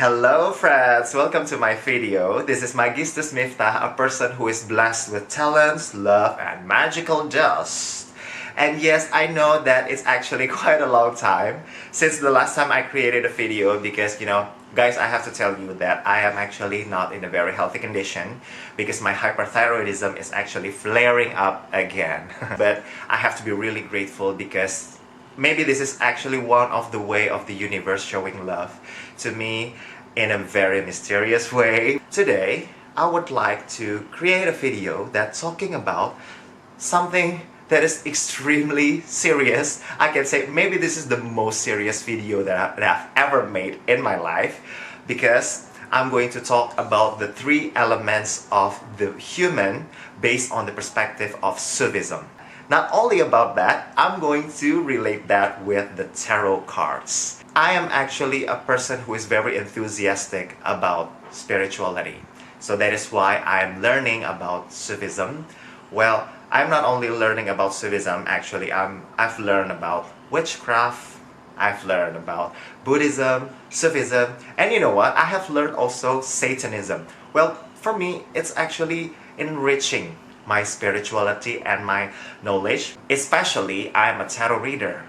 Hello friends, welcome to my video. This is Magistus Miftah, a person who is blessed with talents, love, and magical dust. And yes, I know that it's actually quite a long time since the last time I created a video because, guys, I have to tell you that I am actually not in a very healthy condition because my hyperthyroidism is actually flaring up again. But I have to be really grateful because maybe this is actually one of the way of the universe showing love to me in a very mysterious way. Today, I would like to create a video that's talking about something that is extremely serious. I can say maybe this is the most serious video that I've ever made in my life because I'm going to talk about the three elements of the human based on the perspective of Sufism. Not only about that, I'm going to relate that with the tarot cards. I am actually a person who is very enthusiastic about spirituality. So that is why I'm learning about Sufism. Well, I'm not only learning about Sufism, actually I've learned about witchcraft, I've learned about Buddhism, Sufism, and you know what? I have learned also Satanism. Well, for me, it's actually enriching my spirituality and my knowledge. Especially, I'm a tarot reader,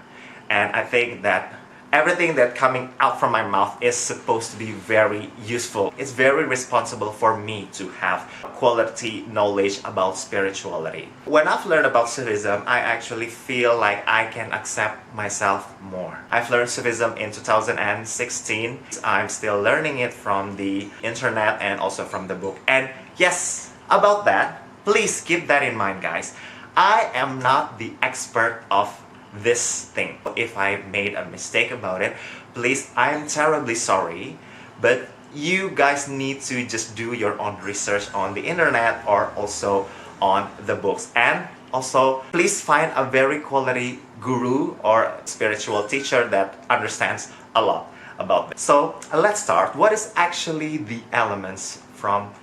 and I think that everything that coming out from my mouth is supposed to be very useful. It's very responsible for me to have quality knowledge about spirituality. When I've learned about Sufism, I actually feel like I can accept myself more. I've learned Sufism in 2016. I'm still learning it from the internet and also from the book. And yes, about that, please keep that in mind, guys. I am not the expert of this thing. If I made a mistake about it, please, I am terribly sorry, but you guys need to just do your own research on the internet or also on the books. And also, please find a very quality guru or spiritual teacher that understands a lot about this. So let's start. What is actually the elements from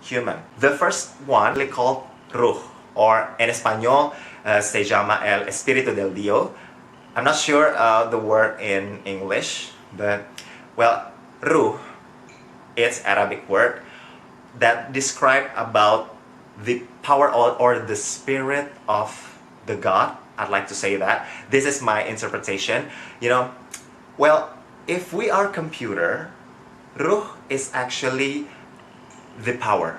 human? The first one is called ruh, or en español se llama el espíritu del Dios. I'm not sure the word in English, but well, ruh, it's Arabic word that describe about the power or the spirit of the God. I'd like to say that. This is my interpretation. Well, if we are computer, ruh is actually the power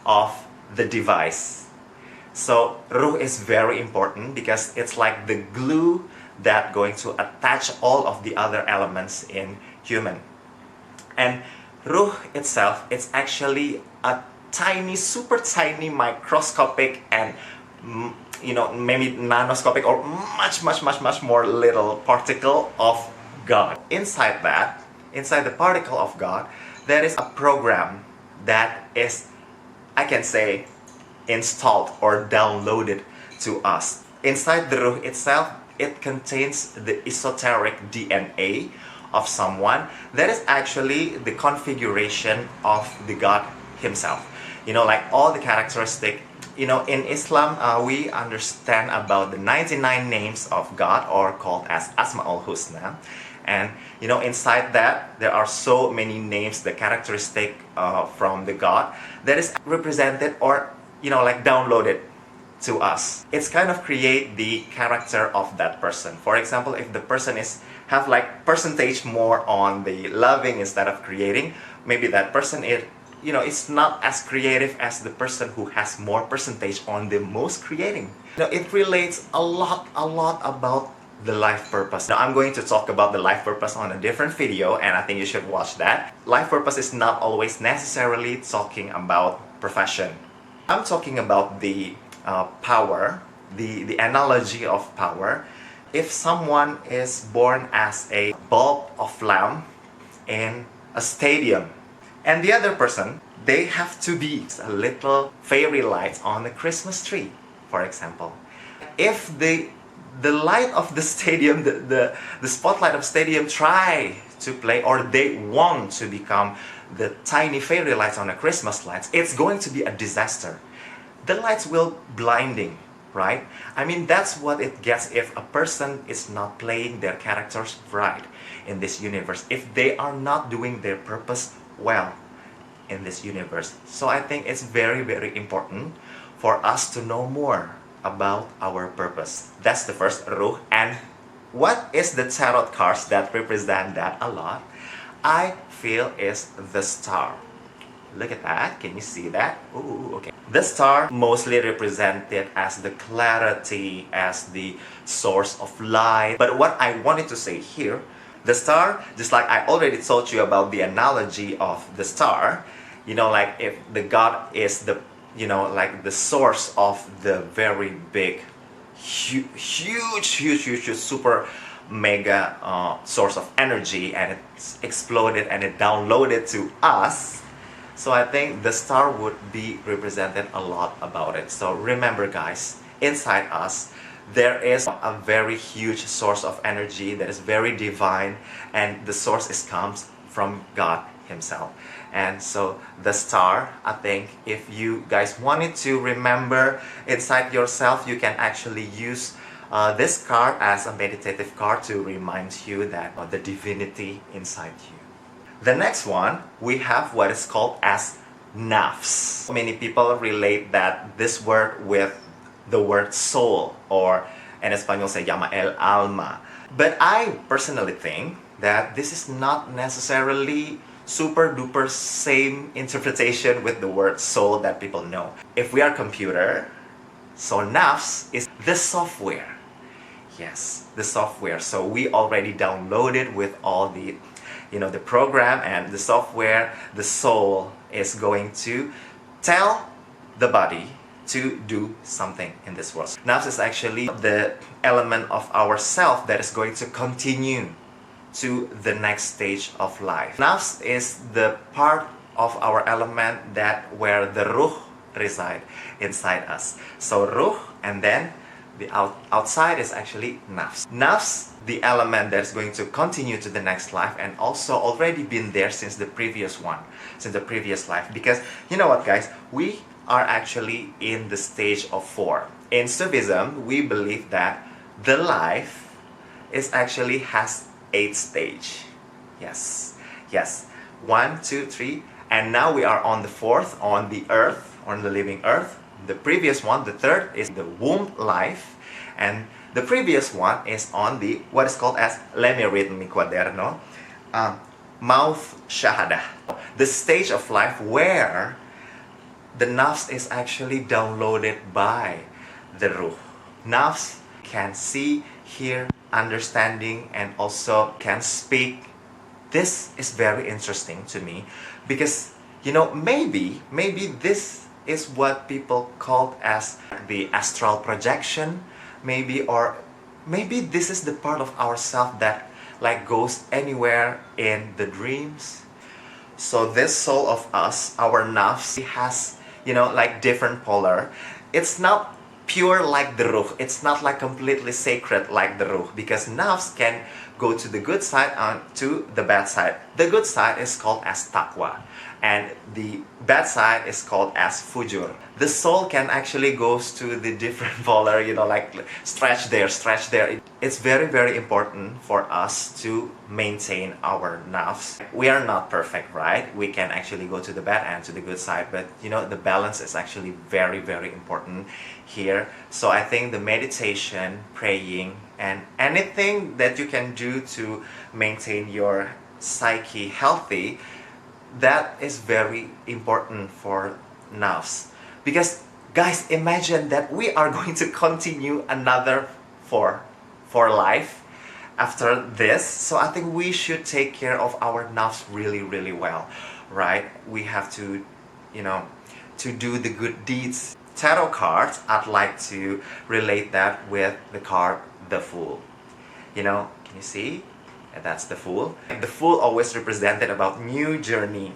of the device. So ruh is very important because it's like the glue that going to attach all of the other elements in human. And ruh itself, it's actually a tiny, super tiny, microscopic and maybe nanoscopic or much more little particle of God. Inside the particle of God, there is a program that is, I can say, installed or downloaded to us. Inside the ruh itself, it contains the esoteric DNA of someone that is actually the configuration of the God himself. Like all the characteristic. In Islam, we understand about the 99 names of God, or called as Asma'ul Husna. And inside that, there are so many names, the characteristic from the God that is represented or like downloaded to us. It's kind of create the character of that person. For example, if the person have like percentage more on the loving instead of creating, maybe that person it's not as creative as the person who has more percentage on the most creating. It relates a lot about the life purpose. Now I'm going to talk about the life purpose on a different video, and I think you should watch that. Life purpose is not always necessarily talking about profession. I'm talking about the power, the analogy of power. If someone is born as a bulb of lamp in a stadium, and the other person, they have to be a little fairy lights on the Christmas tree, for example. If the light of the stadium, the spotlight of stadium try to play, or they want to become the tiny fairy lights on the Christmas lights, it's going to be a disaster. The lights will blinding right? I mean, that's what it gets if a person is not playing their characters right in this universe, if they are not doing their purpose well in this universe. So I think it's very, very important for us to know more about our purpose. That's the first ruh. And what is the tarot cards that represent that a lot? I feel is the star. Look at that. Can you see that? Ooh, okay. The star mostly represented as the clarity, as the source of light. But what I wanted to say here, the star, just like I already told you about the analogy of the star, you know, like if the God is the, you know, like the source of the very big, huge, super mega source of energy, and it's exploded and it downloaded to us. So I think the star would be represented a lot about it. So remember guys, inside us there is a very huge source of energy that is very divine, and the source comes from God himself. And so the star, I think if you guys wanted to remember inside yourself, you can actually use this card as a meditative card to remind you that the divinity inside you. The next one, we have what is called as Navs. Many people relate that this word with the word soul, or en español se llama el alma. But I personally think that this is not necessarily super duper same interpretation with the word soul that people know. If we are computer, so Navs is the software. Yes, the software. So we already downloaded with all the, you know, the program and the software. The soul is going to tell the body to do something in this world. Nafs is actually the element of our self that is going to continue to the next stage of life. Nafs is the part of our element that where the ruh reside inside us. So ruh, and then the outside is actually nafs. Nafs, the element that's going to continue to the next life, and also already been there since the previous one, since the previous life. Because you know what guys, we are actually in the stage of 4. In Sufism, we believe that the life is actually has 8 stage. Yes, 1, 2, 3, and now we are on the 4th, on the earth, on the living earth. The previous one, the 3rd, is the womb life, and the previous one is on the what is called as, let me read mi cuaderno, mouth shahada, the stage of life where the nafs is actually downloaded by the ruh. Nafs can see, hear, understanding, and also can speak. This is very interesting to me because, you know, maybe this is what people call as the astral projection, maybe, or maybe this is the part of ourself that like goes anywhere in the dreams. So this soul of us, our nafs, has, you know, like different polar. It's not pure like the ruh. It's not like completely sacred like the ruh, because nafs can go to the good side and to the bad side. The good side is called as taqwa, and the bad side is called as fujur. The soul can actually goes to the different polar, you know, like stretch there, stretch there. It's very, very important for us to maintain our nafs. We are not perfect, right? We can actually go to the bad and to the good side, but you know, the balance is actually very, very important here. So I think the meditation, praying, and anything that you can do to maintain your psyche healthy, that is very important for nafs. Because guys, imagine that we are going to continue another for life after this. So I think we should take care of our nafs really, really well, right? We have to, you know, to do the good deeds. Tarot cards, I'd like to relate that with the card the Fool. You know, can you see? And that's the Fool. The Fool always represented about new journey,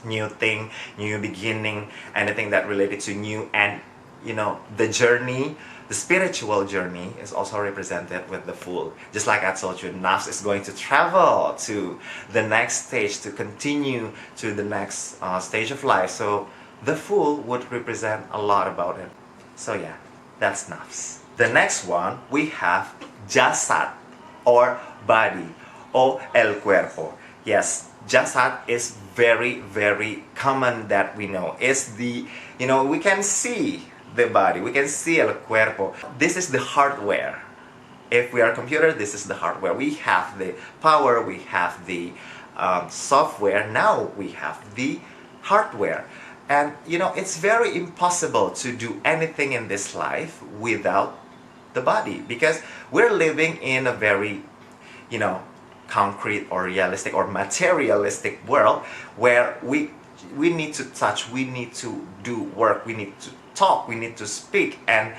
new thing, new beginning, anything that related to new. And you know, the journey, the spiritual journey is also represented with the Fool. Just like I told you, Nafs is going to travel to the next stage, to continue to the next stage of life. So the Fool would represent a lot about it. So yeah, That's nafs. The next one, we have jasad, or body, or el cuerpo. Yes, jasad is very common that we know. It's the, we can see the body, we can see el cuerpo. This is the hardware. If we are a computer, this is the hardware. We have the power, we have the software, now we have the hardware. And it's very impossible to do anything in this life without the body, because we're living in a very, concrete or realistic or materialistic world where we need to touch, we need to do work, we need to talk, we need to speak, and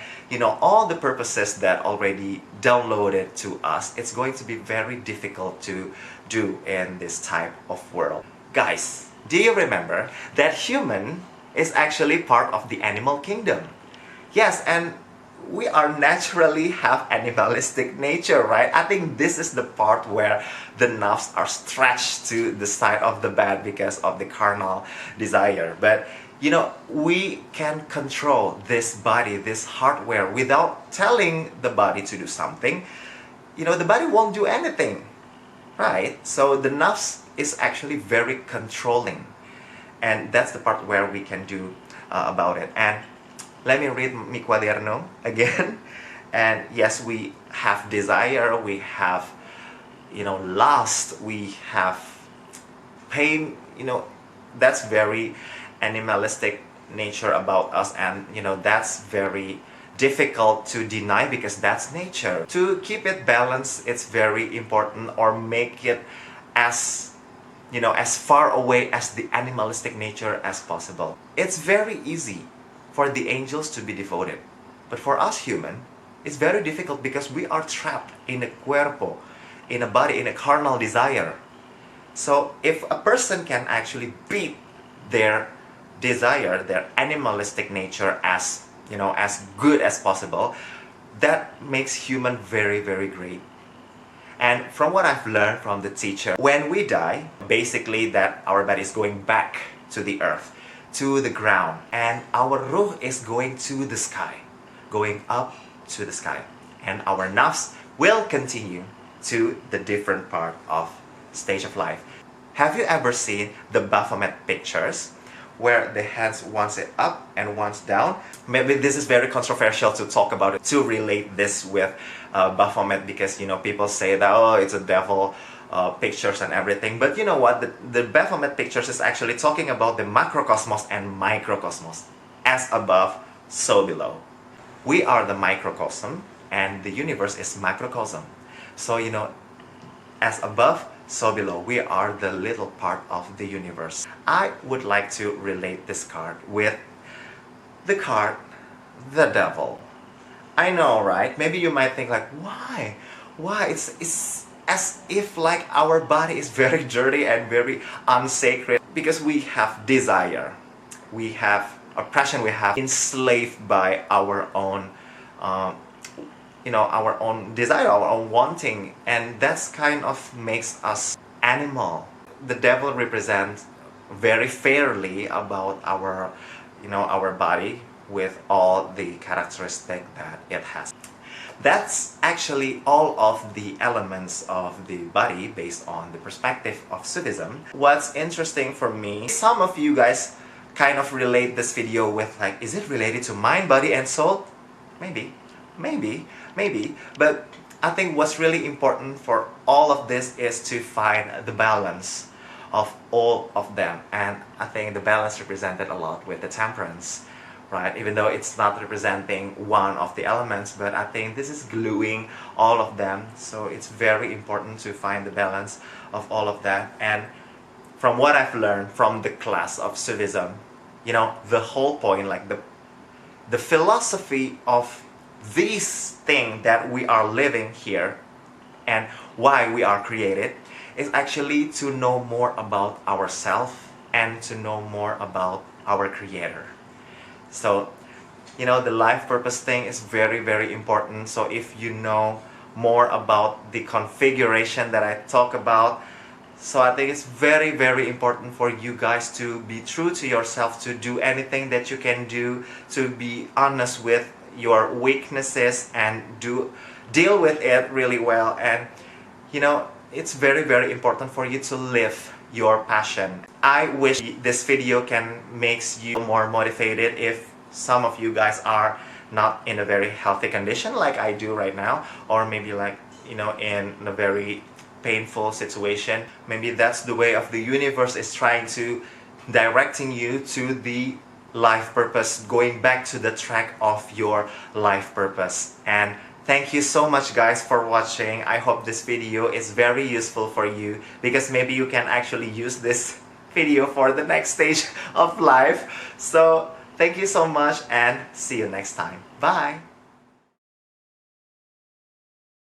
all the purposes that already downloaded to us, it's going to be very difficult to do in this type of world. Guys, do you remember that human is actually part of the animal kingdom? Yes, and we are naturally have animalistic nature, right? I think this is the part where the nafs are stretched to the side of the bed because of the carnal desire. But we can control this body, this hardware, without telling the body to do something. The body won't do anything, right? So the nafs is actually very controlling, and that's the part where we can do about it. And let me read mi cuaderno again. And yes, we have desire, we have lust, we have pain. That's very animalistic nature about us, and that's very difficult to deny because that's nature. To keep it balanced, it's very important, or make it as as far away as the animalistic nature as possible. It's very easy for the angels to be devoted, but for us human, it's very difficult because we are trapped in a cuerpo, in a body, in a carnal desire. So if a person can actually beat their desire, their animalistic nature, as as good as possible, that makes human very great. And from what I've learned from the teacher, when we die, basically that our body is going back to the earth, to the ground, and our ruh is going to the sky, going up to the sky, and our nafs will continue to the different part of stage of life. Have you ever seen the Baphomet pictures where the hands once up and once down? Maybe this is very controversial to talk about it, to relate this with Baphomet, because people say that, oh, it's a devil pictures and everything. But you know what, the Baphomet pictures is actually talking about the macrocosmos and microcosmos. As above, so below. We are the microcosm and the universe is macrocosm. So as above, so below. We are the little part of the universe. I would like to relate this card with the card, the devil. I know, right? Maybe you might think like, why? Why? It's as if like our body is very dirty and very unsacred, because we have desire, we have oppression, we have enslaved by our own our own desire, our own wanting, and that's kind of makes us animal. The devil represents very fairly about our our body with all the characteristics that it has. That's actually all of the elements of the body based on the perspective of Sufism. What's interesting for me, some of you guys kind of relate this video with like, is it related to mind, body, and soul? Maybe. But I think what's really important for all of this is to find the balance of all of them. And I think the balance represented a lot with the temperance, right? Even though it's not representing one of the elements, but I think this is gluing all of them. So it's very important to find the balance of all of that. And from what I've learned from the class of Sufism, the whole point, like the philosophy of this thing that we are living here and why we are created is actually to know more about ourselves and to know more about our Creator. So, the life purpose thing is very important. So if you know more about the configuration that I talk about, so I think it's very important for you guys to be true to yourself, to do anything that you can do, to be honest with your weaknesses and deal with it really well. And you know, it's very, very important for you to live your passion. I wish this video can makes you more motivated if some of you guys are not in a very healthy condition like I do right now, or maybe like, you know, in a very painful situation. Maybe that's the way of the universe is trying to directing you to the life purpose, going back to the track of your life purpose. And thank you so much guys for watching. I hope this video is very useful for you, because maybe you can actually use this video for the next stage of life. So thank you so much and see you next time. Bye!